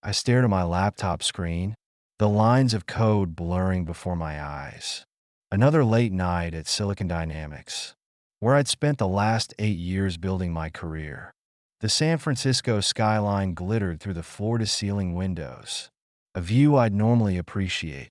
I stared at my laptop screen, the lines of code blurring before my eyes. Another late night at Silicon Dynamics, where I'd spent the last 8 years building my career. The San Francisco skyline glittered through the floor-to-ceiling windows, a view I'd normally appreciate.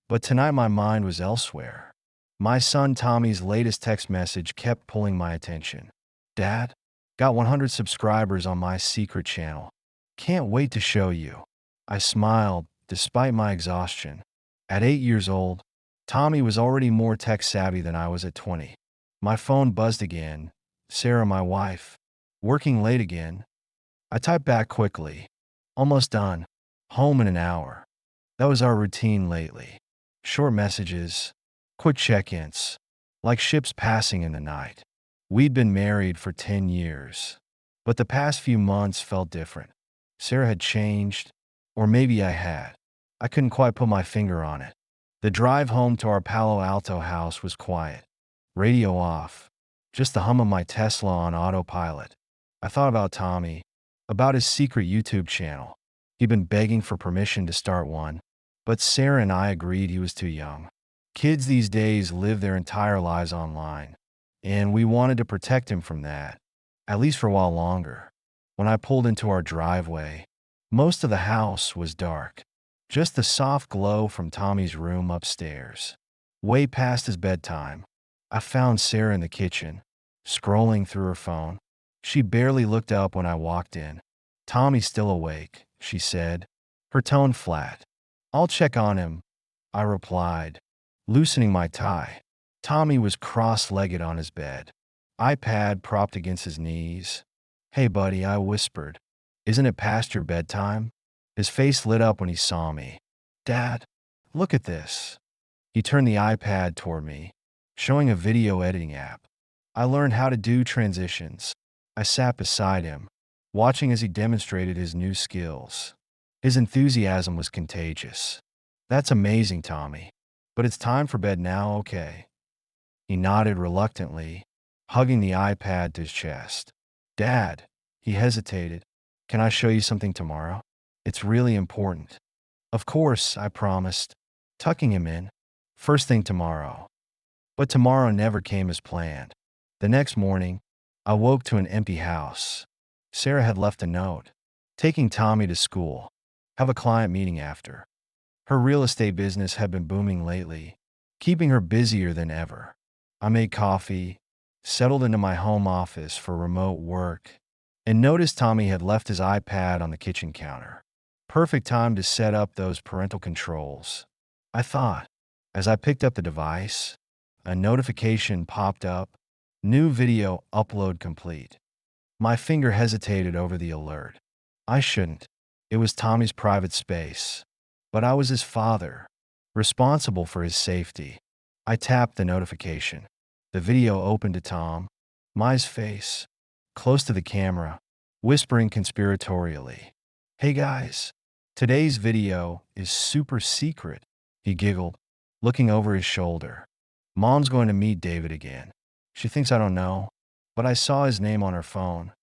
But tonight my mind was elsewhere. My son Tommy's latest text message kept pulling my attention. "Dad, got 100 subscribers on my secret channel. Can't wait to show you." I smiled, despite my exhaustion. At 8 years old, Tommy was already more tech-savvy than I was at 20. My phone buzzed again. Sarah, my wife. "Working late again?" I typed back quickly. "Almost done. Home in an hour." That was our routine lately. Short messages, quick check-ins, like ships passing in the night. We'd been married for 10 years, but the past few months felt different. Sarah had changed, or maybe I had. I couldn't quite put my finger on it. The drive home to our Palo Alto house was quiet. Radio off, just the hum of my Tesla on autopilot. I thought about Tommy, about his secret YouTube channel. He'd been begging for permission to start one, but Sarah and I agreed he was too young. Kids these days live their entire lives online, and we wanted to protect him from that, at least for a while longer. When I pulled into our driveway, most of the house was dark, just the soft glow from Tommy's room upstairs. Way past his bedtime, I found Sarah in the kitchen, scrolling through her phone. She barely looked up when I walked in. "Tommy's still awake," she said, her tone flat. "I'll check on him," I replied, loosening my tie. Tommy was cross-legged on his bed, iPad propped against his knees. "Hey, buddy," I whispered. "Isn't it past your bedtime?" His face lit up when he saw me. "Dad, look at this." He turned the iPad toward me, showing a video editing app. I learned how to do transitions. I sat beside him, watching as he demonstrated his new skills. His enthusiasm was contagious. "That's amazing, Tommy. But it's time for bed now, okay?" He nodded reluctantly, hugging the iPad to his chest. "Dad," he hesitated, "can I show you something tomorrow? It's really important." "Of course," I promised, tucking him in. "First thing tomorrow." But tomorrow never came as planned. The next morning, I woke to an empty house. Sarah had left a note. "Taking Tommy to school. Have a client meeting after." Her real estate business had been booming lately, keeping her busier than ever. I made coffee, settled into my home office for remote work, and noticed Tommy had left his iPad on the kitchen counter. Perfect time to set up those parental controls, I thought. As I picked up the device, a notification popped up. "New video upload complete." My finger hesitated over the alert. I shouldn't. It was Tommy's private space. But I was his father, responsible for his safety. I tapped the notification. The video opened to Tom, Mai's face, close to the camera, whispering conspiratorially. "Hey guys, today's video is super secret," he giggled, looking over his shoulder. "Mom's going to meet David again. She thinks I don't know, but I saw his name on her phone."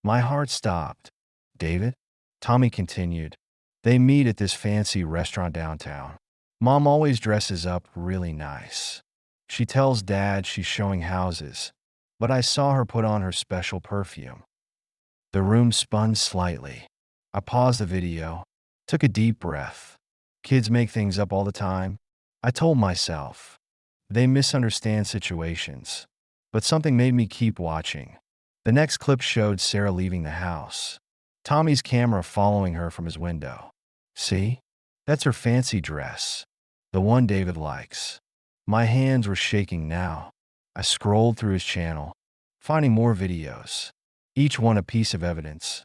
My heart stopped. "David?" Tommy continued. "They meet at this fancy restaurant downtown. Mom always dresses up really nice. She tells Dad she's showing houses, but I saw her put on her special perfume." The room spun slightly. I paused the video, took a deep breath. Kids make things up all the time, I told myself. They misunderstand situations. But something made me keep watching. The next clip showed Sarah leaving the house, Tommy's camera following her from his window. "See? That's her fancy dress. The one David likes." My hands were shaking now. I scrolled through his channel, finding more videos, each one a piece of evidence,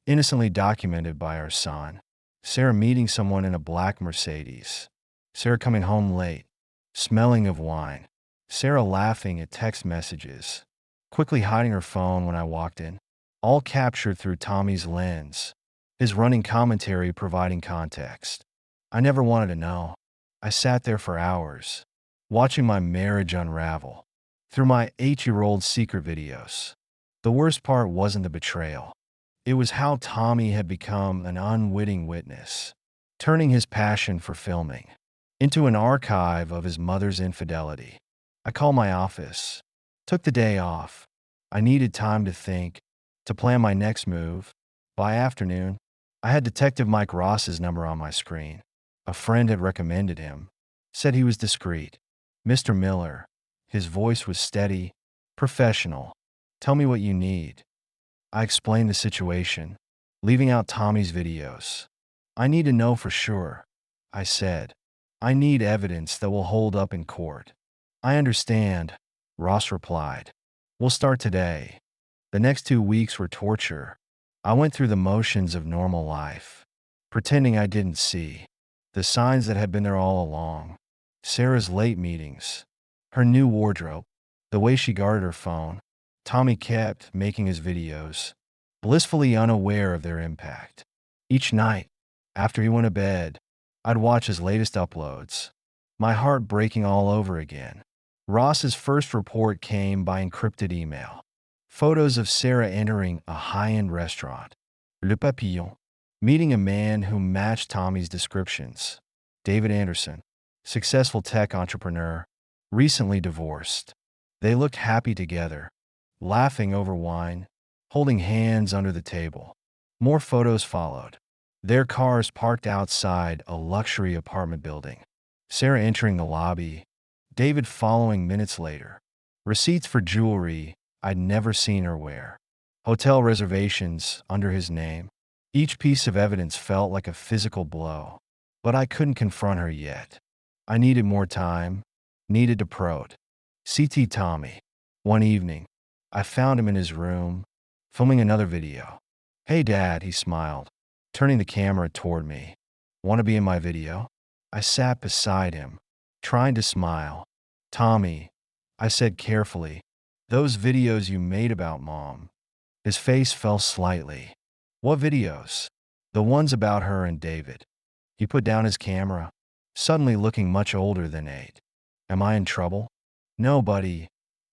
innocently documented by our son. Sarah meeting someone in a black Mercedes. Sarah coming home late, smelling of wine. Sarah laughing at text messages, quickly hiding her phone when I walked in. All captured through Tommy's lens, his running commentary providing context. I never wanted to know. I sat there for hours, watching my marriage unravel through my 8-year-old secret videos. The worst part wasn't the betrayal. It was how Tommy had become an unwitting witness, turning his passion for filming into an archive of his mother's infidelity. I called my office, took the day off. I needed time to think, to plan my next move. By afternoon, I had Detective Mike Ross's number on my screen. A friend had recommended him, said he was discreet. Mr. Miller. His voice was steady, professional. Tell me what you need. I explained the situation, leaving out Tommy's videos. I need to know for sure, I said. I need evidence that will hold up in court. I understand, Ross replied. We'll start today. The next 2 weeks were torture. I went through the motions of normal life, pretending I didn't see the signs that had been there all along. Sarah's late meetings, her new wardrobe, the way she guarded her phone. Tommy kept making his videos, blissfully unaware of their impact. Each night, after he went to bed, I'd watch his latest uploads, my heart breaking all over again. Ross's first report came by encrypted email. Photos of Sarah entering a high-end restaurant, Le Papillon, meeting a man who matched Tommy's descriptions. David Anderson, successful tech entrepreneur, recently divorced. They looked happy together, laughing over wine, holding hands under the table. More photos followed. Their cars parked outside a luxury apartment building. Sarah entering the lobby, David following minutes later. Receipts for jewelry I'd never seen her wear. Hotel reservations under his name. Each piece of evidence felt like a physical blow. But I couldn't confront her yet. I needed more time, needed to probe. CT Tommy. One evening, I found him in his room, filming another video. Hey Dad, he smiled, turning the camera toward me. Want to be in my video? I sat beside him, trying to smile. Tommy, I said carefully, those videos you made about Mom. His face fell slightly. What videos? The ones about her and David. He put down his camera, suddenly looking much older than 8. Am I in trouble? No, buddy.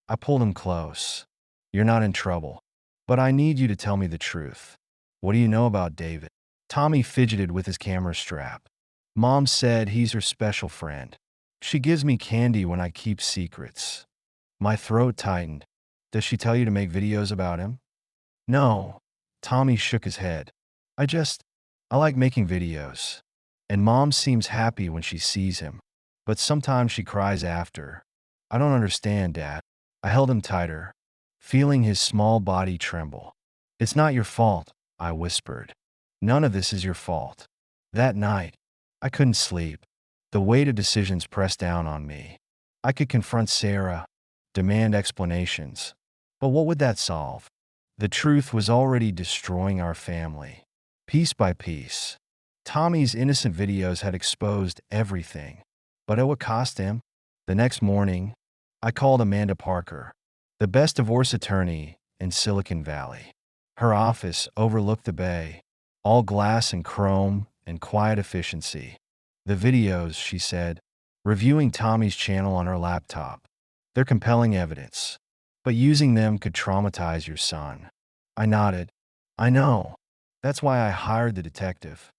I pulled him close. You're not in trouble. But I need you to tell me the truth. What do you know about David? Tommy fidgeted with his camera strap. Mom said he's her special friend. She gives me candy when I keep secrets. My throat tightened. Does she tell you to make videos about him? No. Tommy shook his head. I like making videos. And Mom seems happy when she sees him. But sometimes she cries after. I don't understand, Dad. I held him tighter, feeling his small body tremble. It's not your fault, I whispered. None of this is your fault. That night, I couldn't sleep. The weight of decisions pressed down on me. I could confront Sarah, demand explanations. But what would that solve? The truth was already destroying our family, piece by piece. Tommy's innocent videos had exposed everything. But at what cost him? The next morning, I called Amanda Parker, the best divorce attorney in Silicon Valley. Her office overlooked the bay, all glass and chrome and quiet efficiency. The videos, she said, reviewing Tommy's channel on her laptop. They're compelling evidence, but using them could traumatize your son. I nodded. I know. That's why I hired the detective.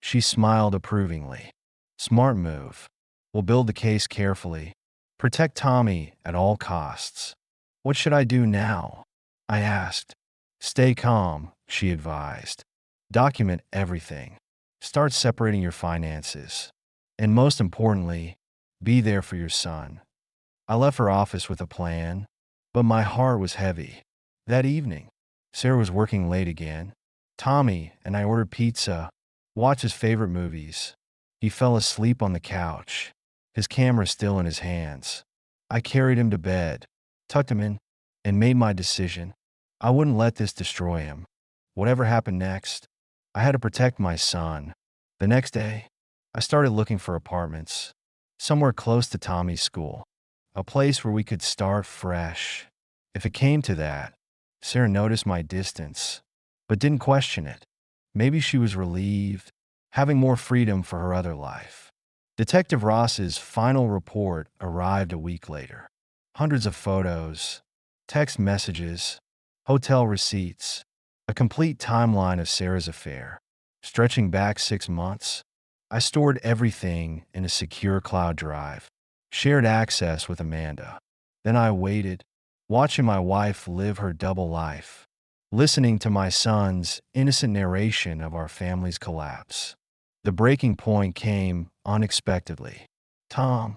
She smiled approvingly. Smart move. We'll build the case carefully. Protect Tommy at all costs. What should I do now? I asked. Stay calm, she advised. Document everything. Start separating your finances. And most importantly, be there for your son. I left her office with a plan, but my heart was heavy. That evening, Sarah was working late again. Tommy and I ordered pizza, watched his favorite movies. He fell asleep on the couch, his camera still in his hands. I carried him to bed, tucked him in, and made my decision. I wouldn't let this destroy him. Whatever happened next, I had to protect my son. The next day, I started looking for apartments, somewhere close to Tommy's school, a place where we could start fresh. If it came to that, Sarah noticed my distance, but didn't question it. Maybe she was relieved, having more freedom for her other life. Detective Ross's final report arrived a week later. Hundreds of photos, text messages, hotel receipts. A complete timeline of Sarah's affair, stretching back 6 months. I stored everything in a secure cloud drive, shared access with Amanda. Then I waited, watching my wife live her double life, listening to my son's innocent narration of our family's collapse. The breaking point came unexpectedly. Tom,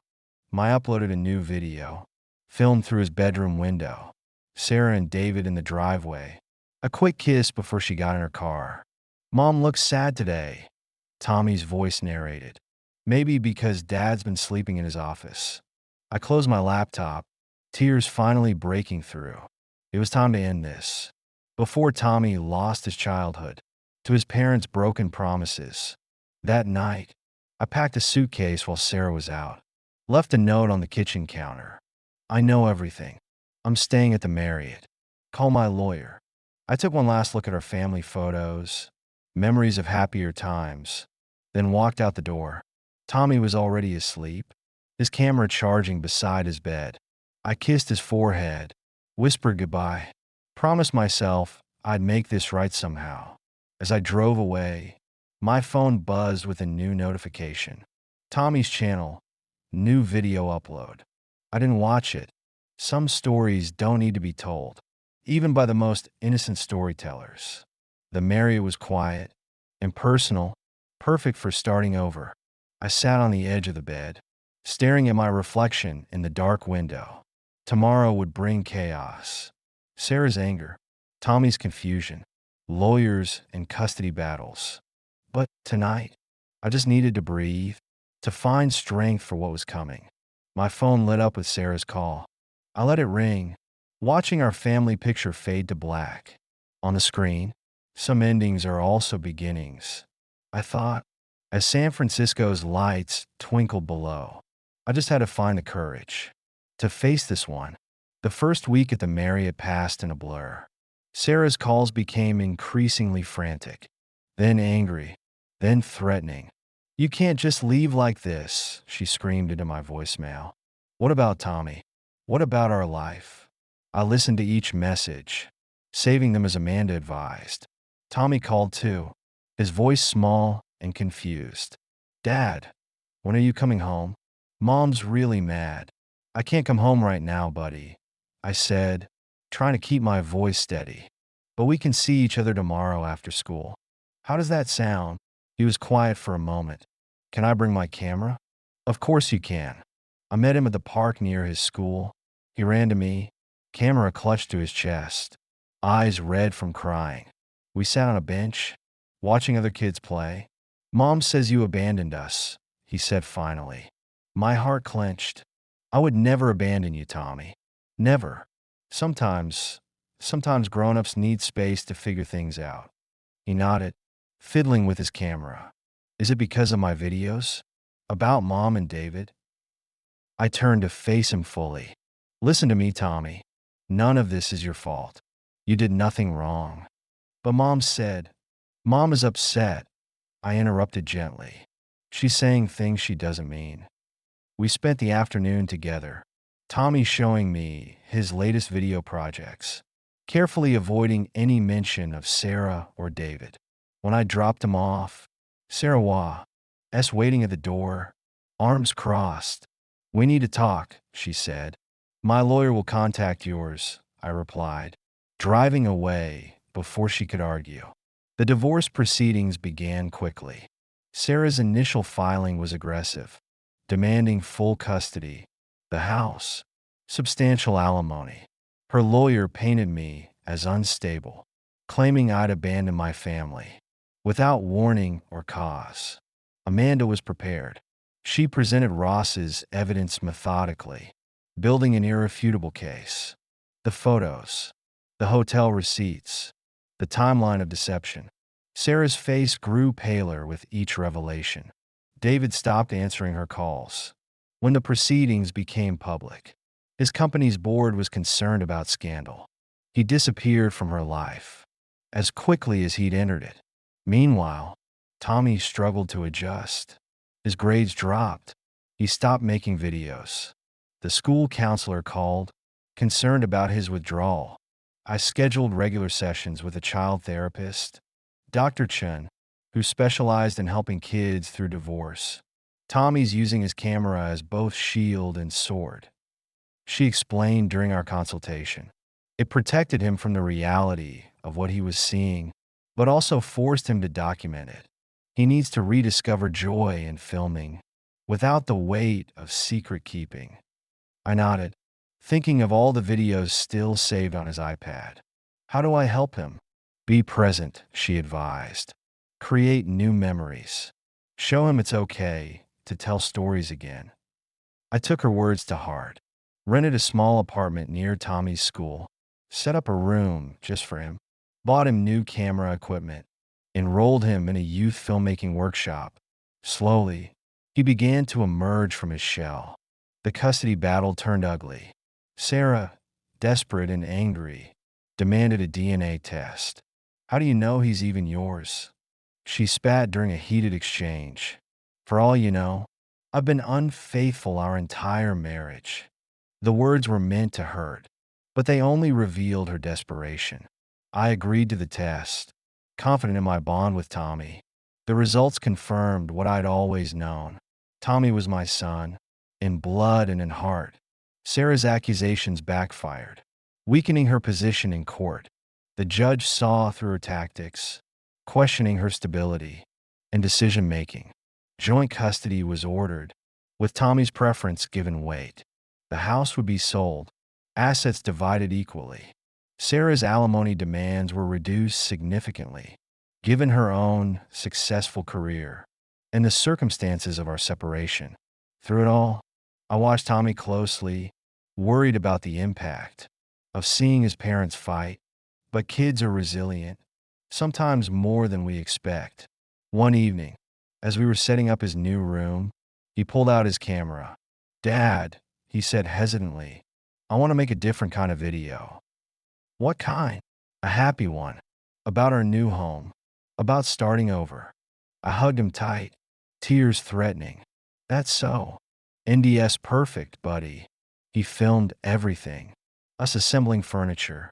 I uploaded a new video, filmed through his bedroom window. Sarah and David in the driveway. A quick kiss before she got in her car. Mom looks sad today, Tommy's voice narrated. Maybe because Dad's been sleeping in his office. I closed my laptop, tears finally breaking through. It was time to end this. Before Tommy lost his childhood to his parents' broken promises. That night, I packed a suitcase while Sarah was out. Left a note on the kitchen counter. I know everything. I'm staying at the Marriott. Call my lawyer. I took one last look at our family photos, memories of happier times, then walked out the door. Tommy was already asleep, his camera charging beside his bed. I kissed his forehead, whispered goodbye, promised myself I'd make this right somehow. As I drove away, my phone buzzed with a new notification. Tommy's channel, new video upload. I didn't watch it. Some stories don't need to be told, even by the most innocent storytellers. The Marriott was quiet, impersonal, perfect for starting over. I sat on the edge of the bed, staring at my reflection in the dark window. Tomorrow would bring chaos. Sarah's anger, Tommy's confusion, lawyers and custody battles. But tonight, I just needed to breathe, to find strength for what was coming. My phone lit up with Sarah's call. I let it ring, watching our family picture fade to black. On the screen, some endings are also beginnings, I thought, as San Francisco's lights twinkled below. I just had to find the courage to face this one. The first week at the Marriott passed in a blur. Sarah's calls became increasingly frantic, then angry, then threatening. "You can't just leave like this," she screamed into my voicemail. "What about Tommy? What about our life?" I listened to each message, saving them as Amanda advised. Tommy called too, his voice small and confused. "Dad, when are you coming home? Mom's really mad." "I can't come home right now, buddy," I said, trying to keep my voice steady. "But we can see each other tomorrow after school." "How does that sound?" He was quiet for a moment. "Can I bring my camera?" "Of course you can." I met him at the park near his school. He ran to me, camera clutched to his chest, eyes red from crying. We sat on a bench, watching other kids play. "Mom says you abandoned us," he said finally. My heart clenched. "I would never abandon you, Tommy. Never. Sometimes grown-ups need space to figure things out." He nodded, fiddling with his camera. "Is it because of my videos? About Mom and David?" I turned to face him fully. "Listen to me, Tommy. None of this is your fault. You did nothing wrong." "But Mom said—" "Mom is upset," I interrupted gently. "She's saying things she doesn't mean." We spent the afternoon together, Tommy showing me his latest video projects, carefully avoiding any mention of Sarah or David. When I dropped him off, Sarah was waiting at the door, arms crossed. "We need to talk," she said. "My lawyer will contact yours," I replied, driving away before she could argue. The divorce proceedings began quickly. Sarah's initial filing was aggressive, demanding full custody, the house, substantial alimony. Her lawyer painted me as unstable, claiming I'd abandoned my family, without warning or cause. Amanda was prepared. She presented Ross's evidence methodically, building an irrefutable case. The photos, the hotel receipts, the timeline of deception. Sarah's face grew paler with each revelation. David stopped answering her calls. When the proceedings became public, his company's board was concerned about scandal. He disappeared from her life as quickly as he'd entered it. Meanwhile, Tommy struggled to adjust. His grades dropped. He stopped making videos. The school counselor called, concerned about his withdrawal. I scheduled regular sessions with a child therapist, Dr. Chen, who specialized in helping kids through divorce. Tommy's using his camera as both shield and sword. She explained during our consultation. It protected him from the reality of what he was seeing, but also forced him to document it. He needs to rediscover joy in filming without the weight of secret keeping. I nodded, thinking of all the videos still saved on his iPad. How do I help him? Be present, she advised. Create new memories. Show him it's okay to tell stories again. I took her words to heart, rented a small apartment near Tommy's school, set up a room just for him, bought him new camera equipment, enrolled him in a youth filmmaking workshop. Slowly, he began to emerge from his shell. The custody battle turned ugly. Sarah, desperate and angry, demanded a DNA test. How do you know he's even yours? She spat during a heated exchange. For all you know, I've been unfaithful our entire marriage. The words were meant to hurt, but they only revealed her desperation. I agreed to the test, confident in my bond with Tommy. The results confirmed what I'd always known. Tommy was my son, in blood and in heart. Sarah's accusations backfired, weakening her position in court. The judge saw through her tactics, questioning her stability and decision-making. Joint custody was ordered, with Tommy's preference given weight. The house would be sold, assets divided equally. Sarah's alimony demands were reduced significantly, given her own successful career and the circumstances of our separation. Through it all, I watched Tommy closely, worried about the impact of seeing his parents fight. But kids are resilient, sometimes more than we expect. One evening, as we were setting up his new room, he pulled out his camera. "Dad," he said hesitantly, "I want to make a different kind of video." "What kind?" "A happy one. About our new home. About starting over." I hugged him tight, tears threatening. "That's so. NDS perfect, buddy." He filmed everything. Us assembling furniture,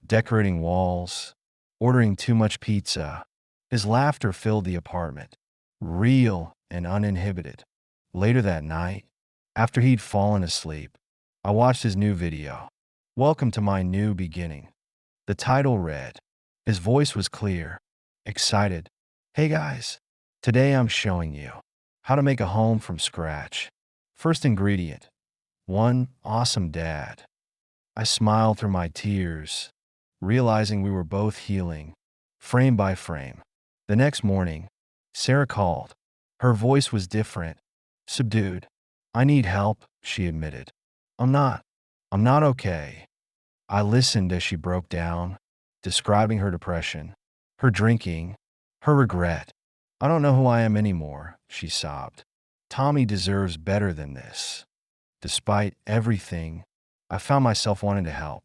decorating walls, ordering too much pizza. His laughter filled the apartment, real and uninhibited. Later that night, after he'd fallen asleep, I watched his new video. "Welcome to my new beginning." The title read. His voice was clear, excited. "Hey guys, today I'm showing you how to make a home from scratch. First ingredient, one awesome dad." I smiled through my tears, realizing we were both healing, frame by frame. The next morning, Sarah called. Her voice was different, subdued. "I need help," she admitted. I'm not okay." I listened as she broke down, describing her depression, her drinking, her regret. "I don't know who I am anymore," she sobbed. "Tommy deserves better than this." Despite everything, I found myself wanting to help,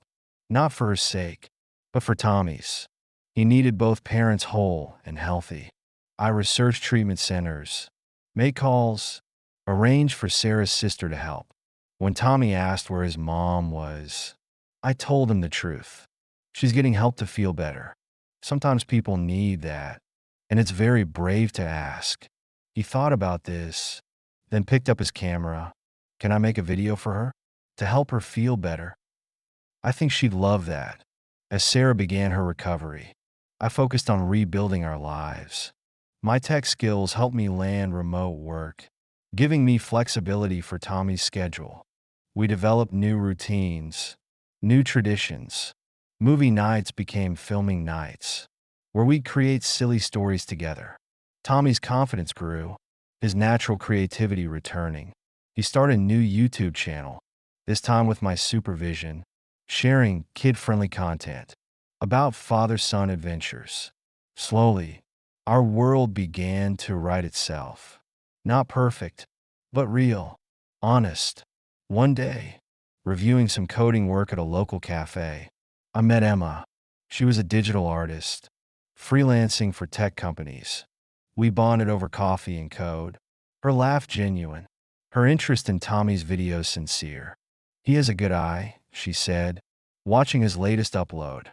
not for her sake, but for Tommy's. He needed both parents whole and healthy. I researched treatment centers, made calls, arranged for Sarah's sister to help. When Tommy asked where his mom was, I told him the truth. She's getting help to feel better. Sometimes people need that, and it's very brave to ask. He thought about this, then picked up his camera. "Can I make a video for her? To help her feel better?" I think she'd love that. As Sarah began her recovery, I focused on rebuilding our lives. My tech skills helped me land remote work, giving me flexibility for Tommy's schedule. We developed new routines, new traditions. Movie nights became filming nights, where we'd create silly stories together. Tommy's confidence grew, his natural creativity returning. He started a new YouTube channel, this time with my supervision, sharing kid-friendly content about father-son adventures. Slowly, our world began to right itself. Not perfect, but real, honest. One day, reviewing some coding work at a local cafe, I met Emma. She was a digital artist, freelancing for tech companies. We bonded over coffee and code, her laugh genuine, her interest in Tommy's videos sincere. "He has a good eye," she said, watching his latest upload.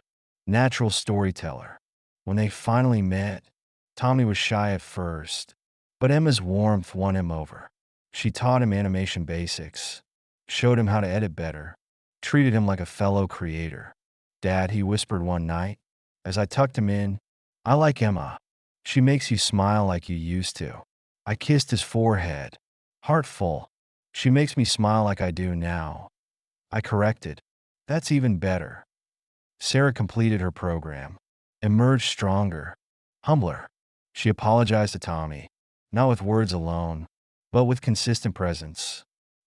natural storyteller. When they finally met, Tommy was shy at first, but Emma's warmth won him over. She taught him animation basics, showed him how to edit better, treated him like a fellow creator. Dad, he whispered one night, as I tucked him in, I like Emma. She makes you smile like you used to. I kissed his forehead, heart full. She makes me smile like I do now. I corrected. That's even better. Sarah completed her program, emerged stronger, humbler. She apologized to Tommy, not with words alone, but with consistent presence,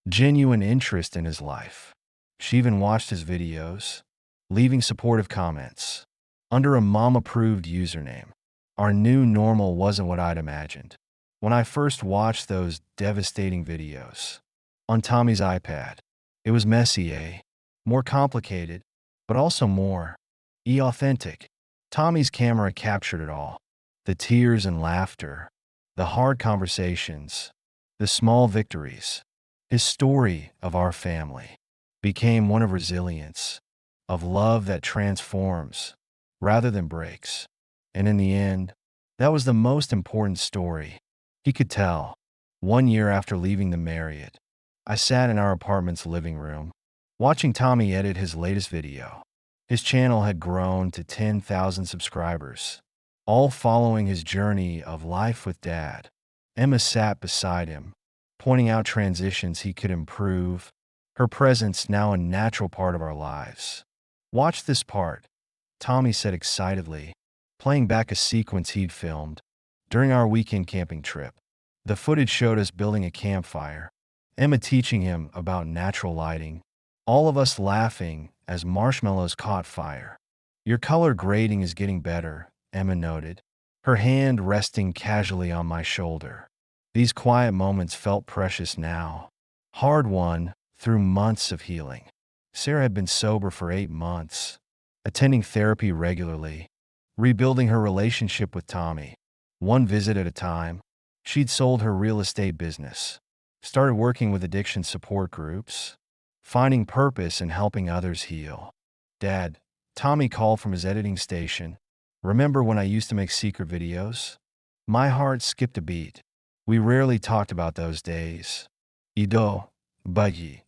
genuine interest in his life. She even watched his videos, leaving supportive comments under a mom-approved username. Our new normal wasn't what I'd imagined. When I first watched those devastating videos on Tommy's iPad, it was messy, more complicated, but also more authentic. Tommy's camera captured it all. The tears and laughter, the hard conversations, the small victories. His story of our family became one of resilience, of love that transforms rather than breaks. And in the end, that was the most important story he could tell. 1 year after leaving the Marriott, I sat in our apartment's living room, watching Tommy edit his latest video. His channel had grown to 10,000 subscribers, all following his journey of life with Dad. Emma sat beside him, pointing out transitions he could improve, her presence now a natural part of our lives. Watch this part, Tommy said excitedly, playing back a sequence he'd filmed during our weekend camping trip. The footage showed us building a campfire, Emma teaching him about natural lighting, all of us laughing as marshmallows caught fire. Your color grading is getting better, Emma noted, her hand resting casually on my shoulder. These quiet moments felt precious now, hard-won through months of healing. Sarah had been sober for 8 months, attending therapy regularly, rebuilding her relationship with Tommy. One visit at a time, she'd sold her real estate business, started working with addiction support groups, finding purpose in helping others heal. Dad, Tommy called from his editing station. Remember when I used to make secret videos? My heart skipped a beat. We rarely talked about those days. Ido, Buggy.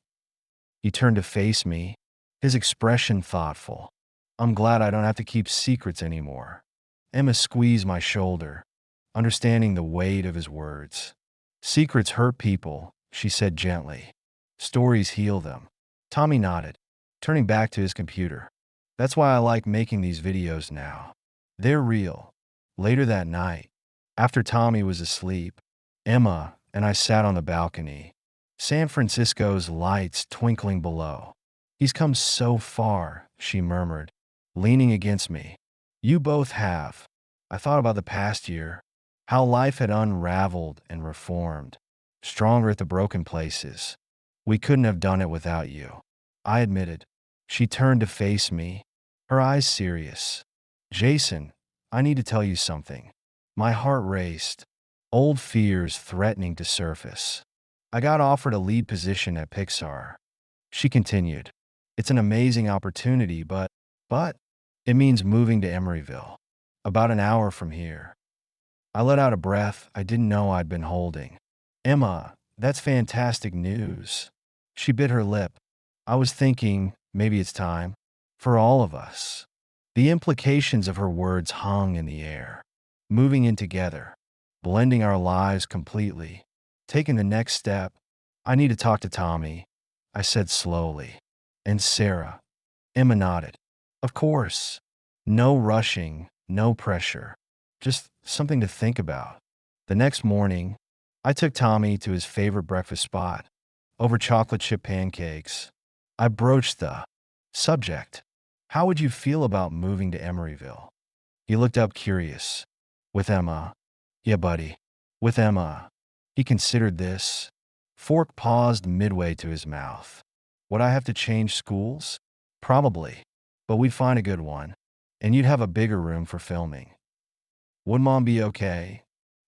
He turned to face me, his expression thoughtful. I'm glad I don't have to keep secrets anymore. Emma squeezed my shoulder, understanding the weight of his words. Secrets hurt people, she said gently. Stories heal them. Tommy nodded, turning back to his computer. That's why I like making these videos now. They're real. Later that night, after Tommy was asleep, Emma and I sat on the balcony, San Francisco's lights twinkling below. He's come so far, she murmured, leaning against me. You both have. I thought about the past year, how life had unraveled and reformed, stronger at the broken places. We couldn't have done it without you. I admitted. She turned to face me, her eyes serious. Jason, I need to tell you something. My heart raced, old fears threatening to surface. I got offered a lead position at Pixar. She continued. It's an amazing opportunity, but it means moving to Emeryville, about an hour from here. I let out a breath I didn't know I'd been holding. Emma, that's fantastic news. She bit her lip. I was thinking, maybe it's time. For all of us. The implications of her words hung in the air. Moving in together. Blending our lives completely. Taking the next step. I need to talk to Tommy, I said slowly. And Sarah. Emma nodded. Of course. No rushing, no pressure. Just something to think about. The next morning, I took Tommy to his favorite breakfast spot. Over chocolate chip pancakes, I broached the subject. How would you feel about moving to Emeryville? He looked up curious. With Emma. Yeah, buddy. With Emma. He considered this. Fork paused midway to his mouth. Would I have to change schools? Probably. But we'd find a good one. And you'd have a bigger room for filming. Would Mom be okay?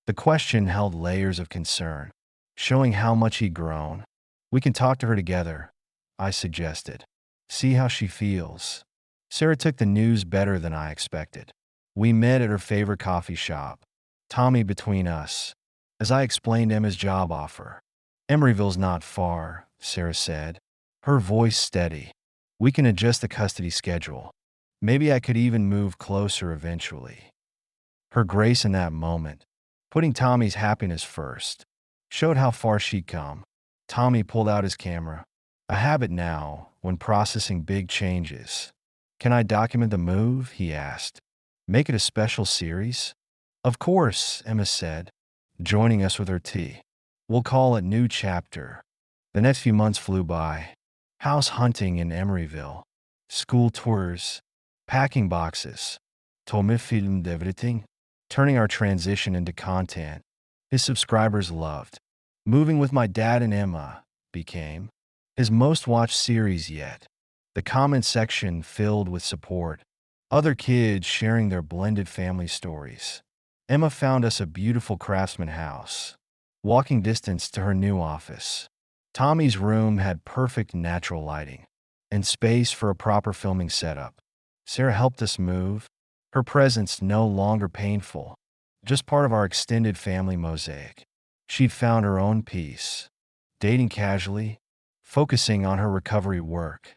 The question held layers of concern, showing how much he'd grown. We can talk to her together, I suggested. See how she feels. Sarah took the news better than I expected. We met at her favorite coffee shop, Tommy between us, as I explained Emma's job offer. Emeryville's not far, Sarah said, her voice steady. We can adjust the custody schedule. Maybe I could even move closer eventually. Her grace in that moment, putting Tommy's happiness first, showed how far she'd come. Tommy pulled out his camera, a habit now when processing big changes. Can I document the move? He asked. Make it a special series? Of course, Emma said, joining us with her tea. We'll call it New Chapter. The next few months flew by. House hunting in Emeryville, school tours, packing boxes, Tommy filmed everything, turning our transition into content his subscribers loved. Moving with My Dad and Emma became his most watched series yet. The comment section filled with support, other kids sharing their blended family stories. Emma found us a beautiful craftsman house, walking distance to her new office. Tommy's room had perfect natural lighting and space for a proper filming setup. Sarah helped us move, her presence no longer painful, just part of our extended family mosaic. She'd found her own peace, dating casually, focusing on her recovery work.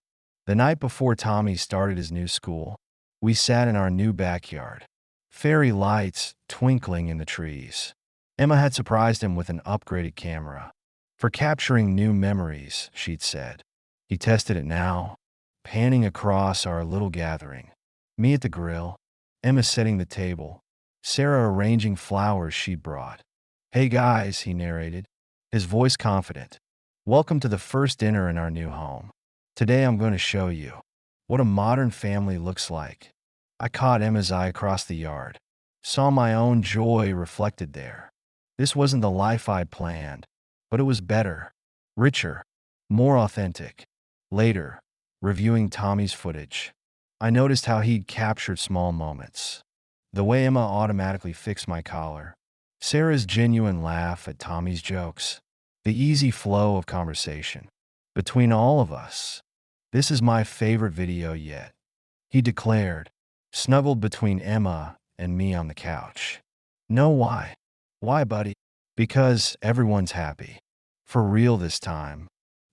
The night before Tommy started his new school, we sat in our new backyard, fairy lights twinkling in the trees. Emma had surprised him with an upgraded camera for capturing new memories, she'd said. He tested it now, panning across our little gathering. Me at the grill, Emma setting the table, Sarah arranging flowers she'd brought. Hey guys, he narrated, his voice confident. Welcome to the first dinner in our new home. Today I'm going to show you what a modern family looks like. I caught Emma's eye across the yard, saw my own joy reflected there. This wasn't the life I'd planned, but it was better, richer, more authentic. Later, reviewing Tommy's footage, I noticed how he'd captured small moments. The way Emma automatically fixed my collar, Sarah's genuine laugh at Tommy's jokes, the easy flow of conversation between all of us. This is my favorite video yet, he declared, snuggled between Emma and me on the couch. Know why? Why, buddy? Because everyone's happy. For real this time.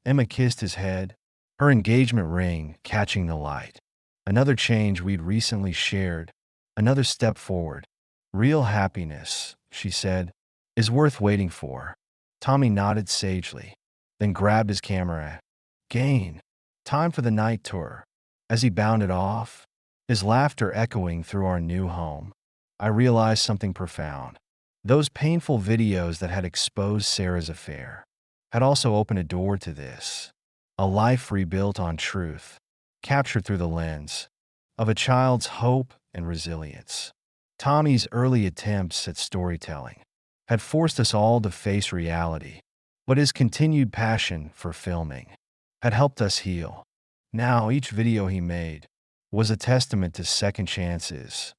Emma kissed his head, her engagement ring catching the light. Another change we'd recently shared, another step forward. Real happiness, she said, is worth waiting for. Tommy nodded sagely, then grabbed his camera. Gain. Time for the night tour. As he bounded off, his laughter echoing through our new home, I realized something profound. Those painful videos that had exposed Sarah's affair had also opened a door to this. A life rebuilt on truth, captured through the lens of a child's hope and resilience. Tommy's early attempts at storytelling had forced us all to face reality, but his continued passion for filming had helped us heal. Now, each video he made was a testament to second chances,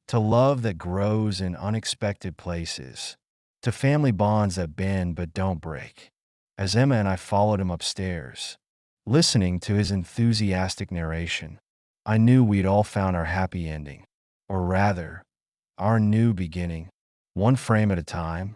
to love that grows in unexpected places, to family bonds that bend but don't break. As Emma and I followed him upstairs, listening to his enthusiastic narration, I knew we'd all found our happy ending, or rather, our new beginning, one frame at a time.